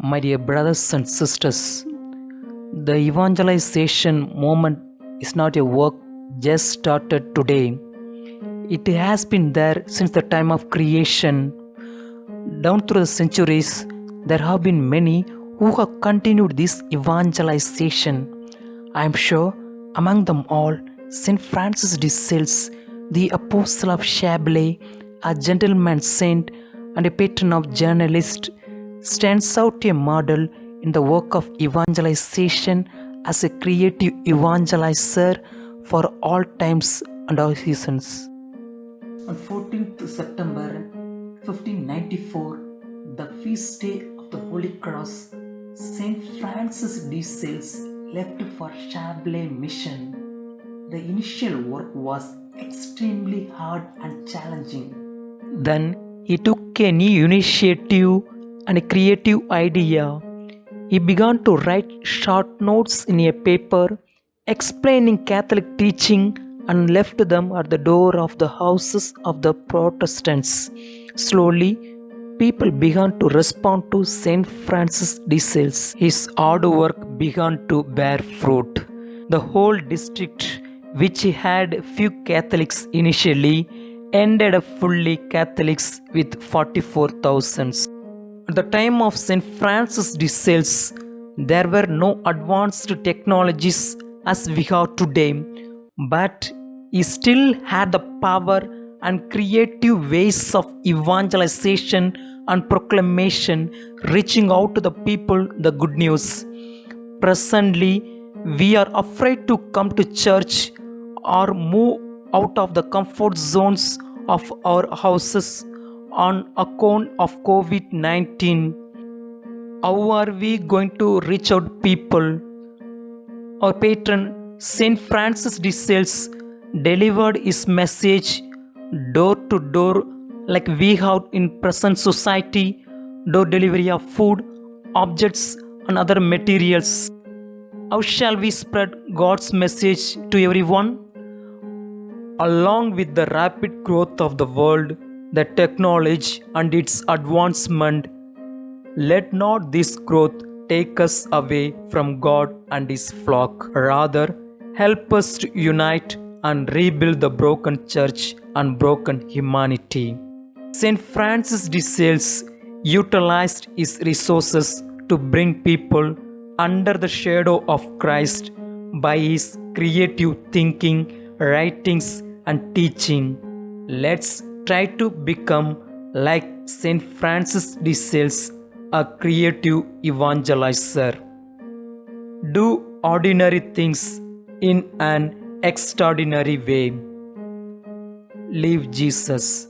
My dear brothers and sisters, the evangelization movement is not a work just started today. It has been there since the time of creation. Down through the centuries, there have been many who have continued this evangelization. I am sure among them all, St. Francis de Sales, the apostle of Chablais, a gentleman saint and a patron of journalists, stands out a model in the work of evangelization as a creative evangelizer for all times and all seasons. On 14th September 1594, the feast day of the Holy Cross, St. Francis de Sales left for Chablais mission. The initial work was extremely hard and challenging. Then he took a new initiative and a creative idea. He began to write short notes in a paper explaining Catholic teaching and left them at the door of the houses of the Protestants. Slowly, people began to respond to St. Francis de Sales. His hard work began to bear fruit. The whole district, which had few Catholics initially, ended up fully Catholics with 44,000. At the time of St. Francis de Sales, there were no advanced technologies as we have today, but he still had the power and creative ways of evangelization and proclamation, reaching out to the people the good news. Presently, we are afraid to come to church or move out of the comfort zones of our houses on account of COVID-19. How are we going to reach out people? Our patron St. Francis de Sales delivered his message door to door like we have in present society, door delivery of food, objects and other materials. How shall we spread God's message to everyone? Along with the rapid growth of the world, the technology and its advancement, let not this growth take us away from God and His flock. Rather, help us to unite and rebuild the broken church and broken humanity. St. Francis de Sales utilized his resources to bring people under the shadow of Christ by his creative thinking, writings, and teaching. Let's try to become like St. Francis de Sales, a creative evangelizer. Do ordinary things in an extraordinary way. Live Jesus.